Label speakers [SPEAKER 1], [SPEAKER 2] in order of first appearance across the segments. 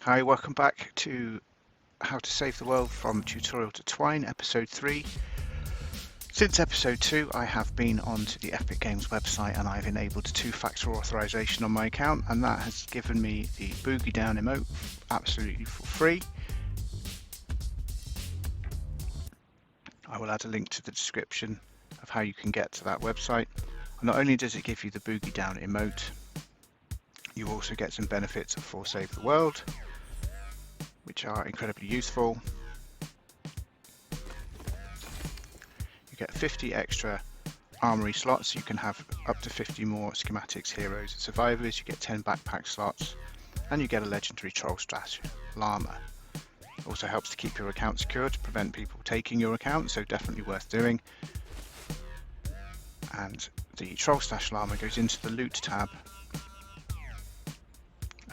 [SPEAKER 1] Hi, welcome back to How to Save the World from Tutorial to Twine, episode 3. Since episode 2, I have been onto the Epic Games website and I've enabled two-factor authorization on my account, and that has given me the Boogie Down emote absolutely for free. I will add a link to the description of how you can get to that website. And not only does it give you the Boogie Down emote, you also get some benefits for Save the World, which are incredibly useful. You get 50 extra armory slots. You can have up to 50 more schematics, heroes and survivors. You get 10 backpack slots and you get a legendary troll stash llama. It also helps to keep your account secure to prevent people taking your account, so definitely worth doing. And the troll stash llama goes into the loot tab.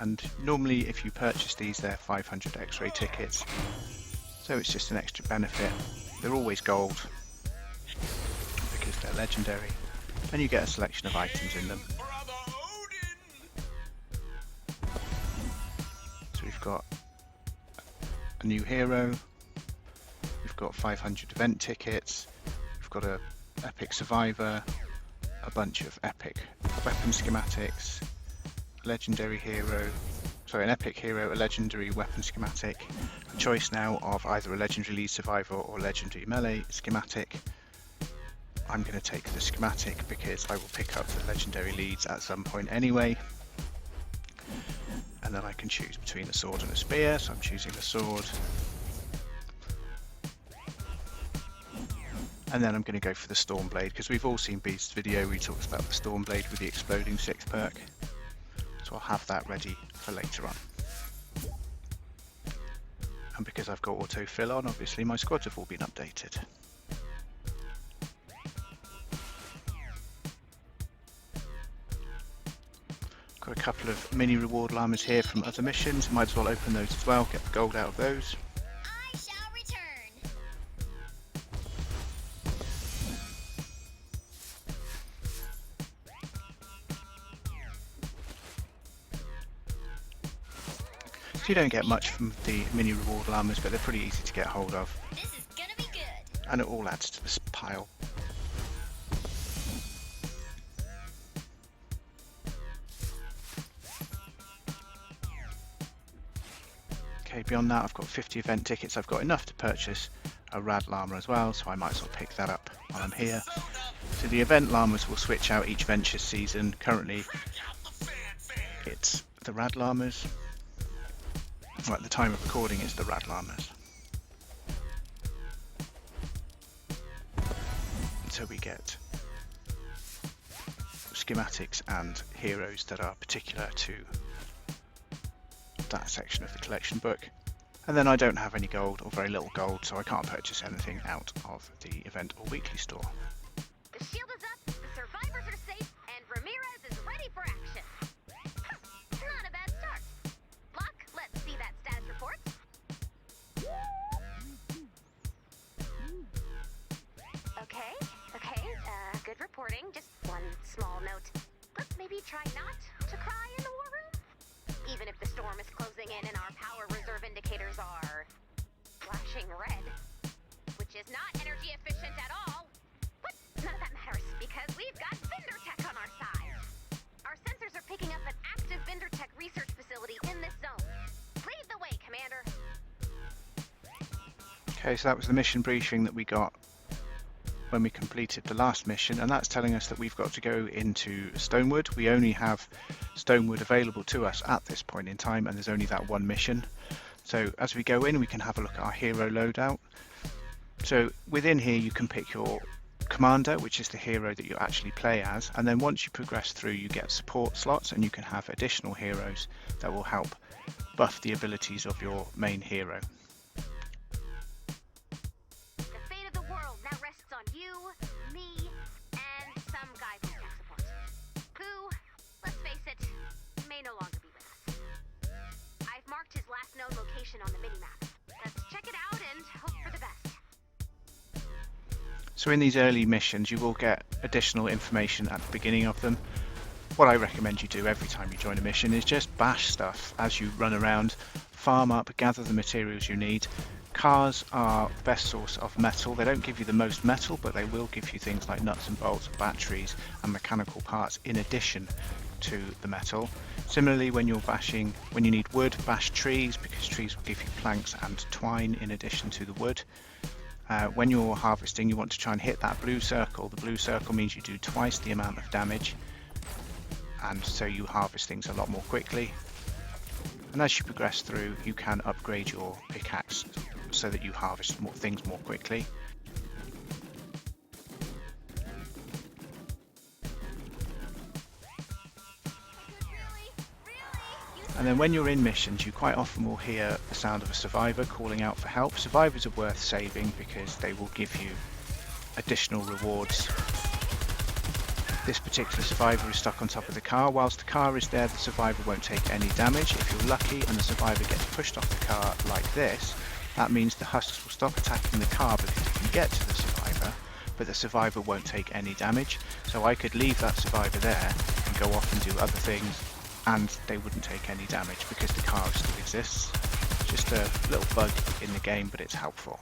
[SPEAKER 1] And normally if you purchase these, they're 500 X-ray tickets, so it's just an extra benefit. They're always gold because they're legendary, and you get a selection of items in them. So we've got a new hero, we've got 500 event tickets, we've got a epic survivor, a bunch of epic weapon schematics, legendary hero, sorry, an epic hero, a legendary weapon schematic, a choice now of either a legendary lead survivor or legendary melee schematic. I'm going to take the schematic because I will pick up the legendary leads at some point anyway. And then I can choose between a sword and a spear, so I'm choosing the sword. And then I'm going to go for the Stormblade because we've all seen Beast's video where he talks about the Stormblade with the exploding 6th perk. So I'll have that ready for later on. And because I've got autofill on, obviously my squads have all been updated. Got a couple of mini reward llamas here from other missions. Might as well open those as well, get the gold out of those.
[SPEAKER 2] I shall return.
[SPEAKER 1] So you don't get much from the mini reward llamas, but they're pretty easy to get hold of.
[SPEAKER 2] This is gonna be good.
[SPEAKER 1] And it all adds to this pile. Okay, beyond that I've got 50 event tickets. I've got enough to purchase a Rad Llama as well, so I might as well pick that up while I'm here. So the event llamas will switch out each venture season. Currently it's the Rad Llamas. Well, at the time of recording it's the Rad Llamas. So we get schematics and heroes that are particular to that section of the collection book. And then I don't have any gold, or very little gold, so I can't purchase anything out of the event or weekly store.
[SPEAKER 2] The shield is up, the survivors are safe, and Ramirez is ready for action. Not a bad start. Luck, let's see that status report. Okay, good reporting. Just one small note. Let's maybe try not to cry in the war room? Even if the storm is closing in and our power reserve indicators are flashing red, which is not energy efficient at all. But none of that matters because we've got Vindertech on our side. Our sensors are picking up an active Vindertech research facility in this zone. Lead the way, Commander.
[SPEAKER 1] Okay, so that was the mission briefing that we got when we completed the last mission, and that's telling us that we've got to go into Stonewood. We only have Stonewood available to us at this point in time, and there's only that one mission. So as we go in, we can have a look at our hero loadout. So within here you can pick your commander, which is the hero that you actually play as, and then once you progress through you get support slots and you can have additional heroes that will help buff the abilities of your main hero.
[SPEAKER 2] You, me, and some guy from tech support, who, let's face it, may no longer be with us. I've marked his last known location on the minimap. Let's check it out and hope for the best.
[SPEAKER 1] So in these early missions you will get additional information at the beginning of them. What I recommend you do every time you join a mission is just bash stuff as you run around, farm up, gather the materials you need. Cars are the best source of metal. They don't give you the most metal, but they will give you things like nuts and bolts, batteries and mechanical parts in addition to the metal. Similarly, when you're bashing, when you need wood, bash trees, because trees will give you planks and twine in addition to the wood. When you're harvesting, you want to try and hit that blue circle. The blue circle means you do twice the amount of damage, and so you harvest things a lot more quickly. And as you progress through, you can upgrade your pickaxe so that you harvest more things more quickly. And then when you're in missions, you quite often will hear the sound of a survivor calling out for help. Survivors are worth saving because they will give you additional rewards. This particular survivor is stuck on top of the car. Whilst the car is there, the survivor won't take any damage. If you're lucky and the survivor gets pushed off the car like this, that means the husks will stop attacking the car because they can get to the survivor, but the survivor won't take any damage. So I could leave that survivor there and go off and do other things, and they wouldn't take any damage because the car still exists. Just a little bug in the game, but it's helpful.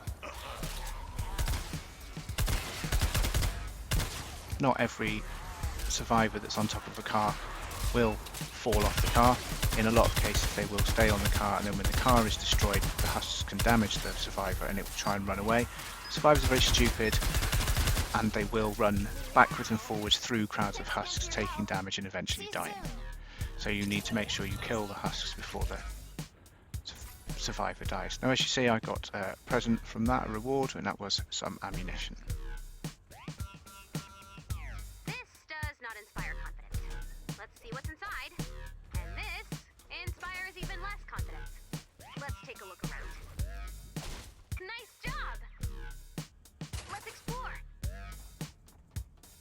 [SPEAKER 1] Not every survivor that's on top of a car will fall off the car. In a lot of cases they will stay on the car, and then when the car is destroyed, the husks can damage the survivor and it will try and run away. Survivors are very stupid, and they will run backwards and forwards through crowds of husks, taking damage and eventually dying. So you need to make sure you kill the husks before the survivor dies. Now, as you see, I got a present from that, a reward, and that was some ammunition.
[SPEAKER 2] This does not inspire confidence. Let's see what's inside. And this inspires even less confidence. Let's take a look around. Nice job! Let's explore.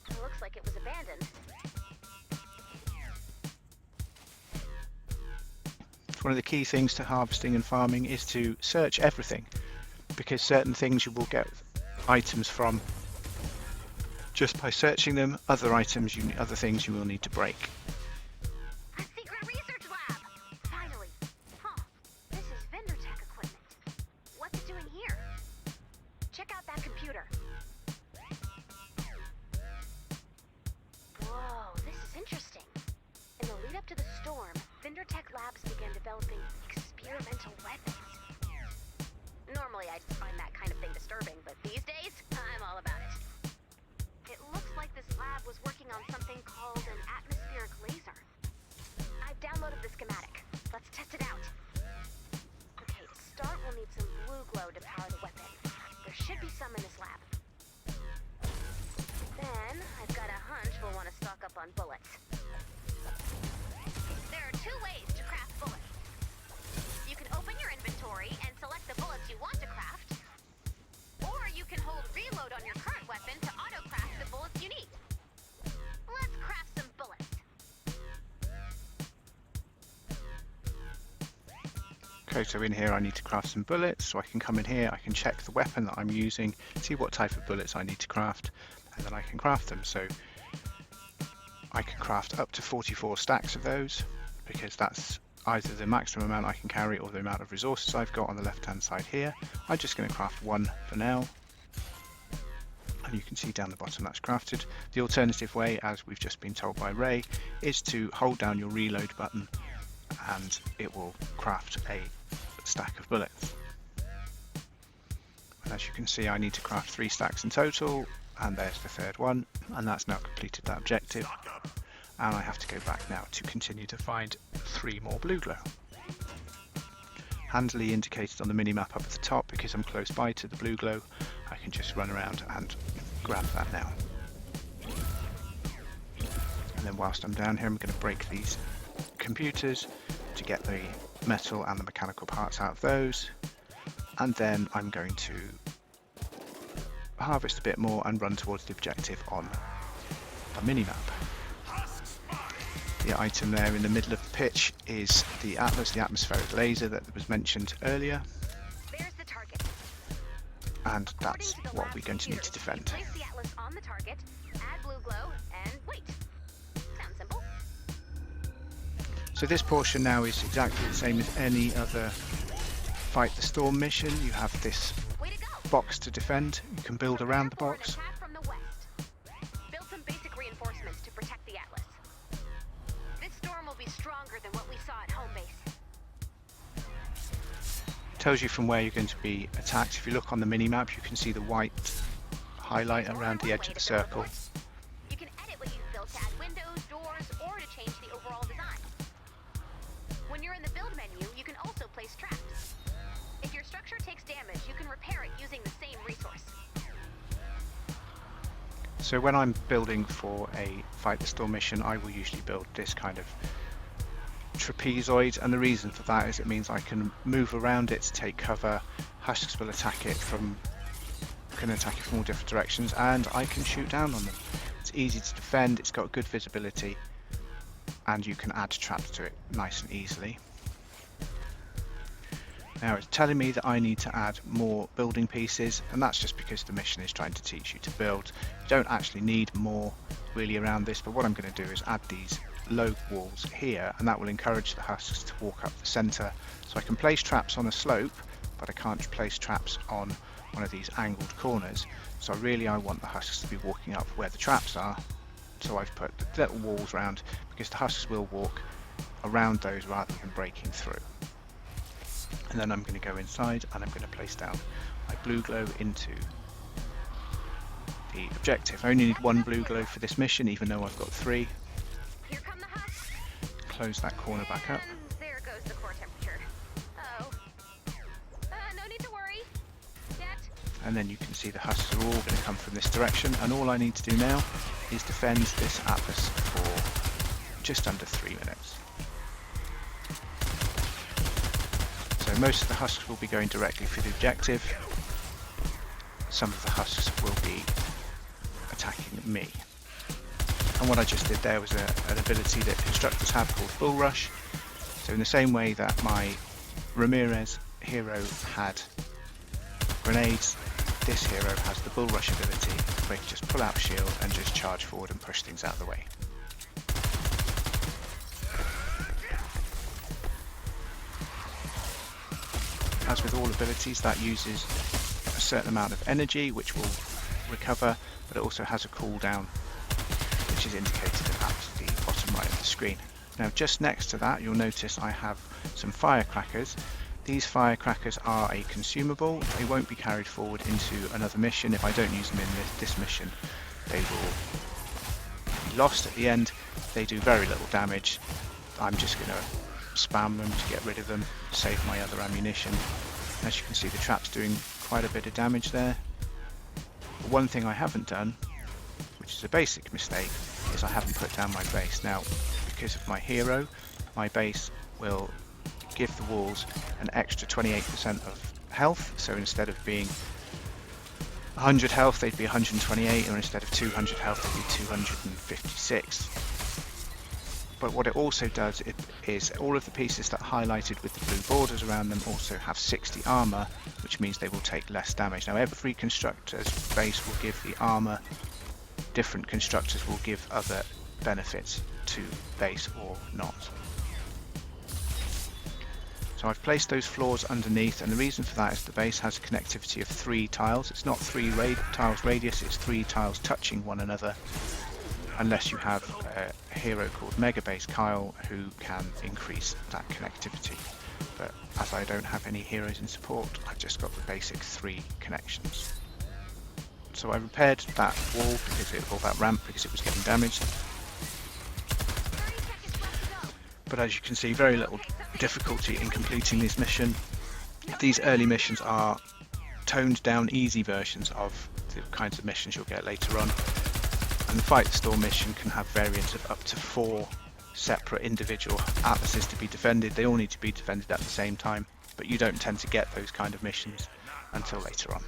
[SPEAKER 2] It looks like it was abandoned.
[SPEAKER 1] One of the key things to harvesting and farming is to search everything, because certain things you will get items from just by searching them. Other things you will need to break.
[SPEAKER 2] A secret research lab! Finally! Huh. This is Vindertech equipment. What's it doing here? Check out that computer. Whoa, this is interesting. In the lead up to the storm, Vindertech Labs began developing experimental weapons. Normally I'd find that kind of thing disturbing, but these days, I'm all about it. It looks like this lab was working on something called an atmospheric laser. I've downloaded the schematic. Let's test it out. Okay, to start we'll need some blue glow to power the weapon. There should be some in this lab. Then, I've got a hunch we'll want to stock up on bullets. There are two ways to craft bullets. You can open your inventory and select the bullets you want to craft, or you can hold reload on your current weapon to auto-craft the bullets you need. Let's craft some bullets.
[SPEAKER 1] Okay, so in here I need to craft some bullets, so I can come in here, I can check the weapon that I'm using, see what type of bullets I need to craft, and then I can craft them. So I can craft up to 44 stacks of those, because that's either the maximum amount I can carry or the amount of resources I've got on the left hand side here. I'm just going to craft one for now, and you can see down the bottom that's crafted. The alternative way, as we've just been told by Ray, is to hold down your reload button and it will craft a stack of bullets. And as you can see, I need to craft 3 stacks in total, and there's the third one, and that's now completed that objective. And I have to go back now to continue to find 3 more blue glow. Handily indicated on the mini-map up at the top, because I'm close by to the blue glow, I can just run around and grab that now. And then whilst I'm down here, I'm going to break these computers to get the metal and the mechanical parts out of those. And then I'm going to harvest a bit more and run towards the objective on the mini-map. The item there in the middle of the pitch is the Atlas, the atmospheric laser that was mentioned earlier.
[SPEAKER 2] There's the target.
[SPEAKER 1] And that's what we're going to need to defend.
[SPEAKER 2] Place the Atlas on the target, add blue glow, and wait. Sounds simple.
[SPEAKER 1] So this portion now is exactly the same as any other fight the storm mission, you have this
[SPEAKER 2] Way to go!
[SPEAKER 1] box to defend. You can build around the
[SPEAKER 2] Prepare for an
[SPEAKER 1] box.
[SPEAKER 2] attack from the west. Build some basic reinforcements to protect the Atlas. This storm will be stronger than what we saw at home base.
[SPEAKER 1] Tells you from where you're going to be attacked. If you look on the mini-map, you can see the white highlight around the edge of the circle.
[SPEAKER 2] You can edit what you've built to add windows, doors, or to change the overall design. When you're in the build menu, you can also place traps. If your structure takes damage, you can repair it using the same resource.
[SPEAKER 1] So when I'm building for a fight the storm mission, I will usually build this kind of trapezoid, and the reason for that is it means I can move around it to take cover. Husks will attack it from all different directions, and I can shoot down on them. It's easy to defend, it's got good visibility, and you can add traps to it nice and easily. Now it's telling me that I need to add more building pieces, and that's just because the mission is trying to teach you to build. You don't actually need more really around this, but what I'm going to do is add these low walls here, and that will encourage the husks to walk up the center. So I can place traps on a slope, but I can't place traps on one of these angled corners. So I want the husks to be walking up where the traps are. So I've put the little walls around, because the husks will walk around those rather than breaking through. And then I'm going to go inside and I'm going to place down my blue glow into the objective. I only need one blue glow for this mission, even though I've got 3.
[SPEAKER 2] Here come the husks.
[SPEAKER 1] Close that corner back up.
[SPEAKER 2] And there goes the core temperature. Oh. No need to worry. Yet.
[SPEAKER 1] And then you can see the husks are all going to come from this direction, and all I need to do now is defend this Atlas for just under 3 minutes. So most of the husks will be going directly for the objective. Some of the husks will be attacking me. And what I just did there was an ability that constructors have called Bull Rush. So in the same way that my Ramirez hero had grenades, this hero has the Bull Rush ability, where you can just pull out a shield and just charge forward and push things out of the way. As with all abilities, that uses a certain amount of energy, which will recover, but it also has a cooldown, which is indicated at the bottom right of the screen. Now just next to that, you'll notice I have some firecrackers. These firecrackers are a consumable. They won't be carried forward into another mission. If I don't use them in this mission, they will be lost at the end. They do very little damage. I'm just going to spam them to get rid of them, save my other ammunition. As you can see, the trap's doing quite a bit of damage there. But one thing I haven't done, which is a basic mistake, is I haven't put down my base. Now, because of my hero, my base will give the walls an extra 28% of health. So instead of being 100 health, they'd be 128, or instead of 200 health, they'd be 256. But what it also does is all of the pieces that are highlighted with the blue borders around them also have 60 armor, which means they will take less damage. Now every constructor's base will give the armor, different constructors will give other benefits to base or not. So I've placed those floors underneath, and the reason for that is the base has a connectivity of 3 tiles. It's not 3 tiles radius, it's 3 tiles touching one another, unless you have a hero called Mega Base Kyle who can increase that connectivity. But as I don't have any heroes in support, I've just got the basic 3 connections. So I repaired that wall, or that ramp, because it was getting damaged. But as you can see, very little difficulty in completing this mission. These early missions are toned down easy versions of the kinds of missions you'll get later on. And the Fight the Storm mission can have variants of up to 4 separate individual atlases to be defended. They all need to be defended at the same time, but you don't tend to get those kind of missions until later on.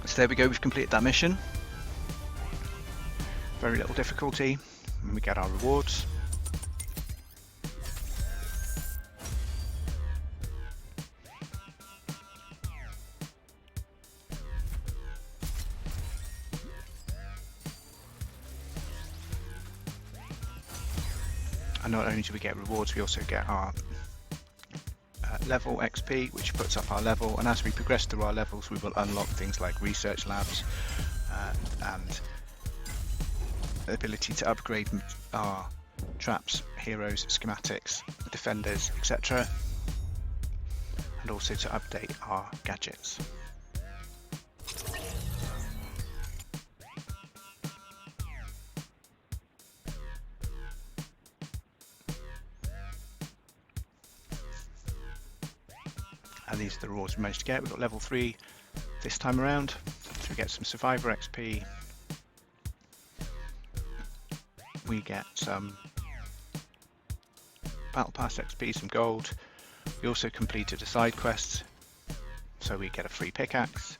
[SPEAKER 1] So there we go, we've completed that mission. very little difficulty, and we get our rewards. And not only do we get rewards, we also get our level XP, which puts up our level, and as we progress through our levels we will unlock things like research labs and the ability to upgrade our traps, heroes, schematics, defenders, etc., and also to update our gadgets. And these are the rewards we managed to get. We got level 3 this time around, so we get some survivor XP, we get some battle pass XP, some gold. We also completed a side quest, so we get a free pickaxe.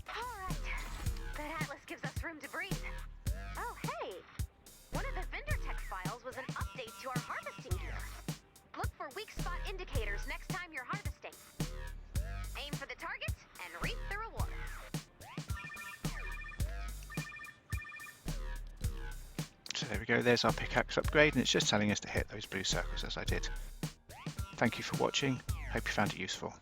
[SPEAKER 2] Alright, that atlas gives us room to breathe. Oh hey, one of the Vindertech files was an update to our harvesting gear. Look for weak spot indicators next time you're harvesting. Aim for the target and reap the reward.
[SPEAKER 1] So there we go, there's our pickaxe upgrade, and it's just telling us to hit those blue circles as I did. Thank you for watching, hope you found it useful.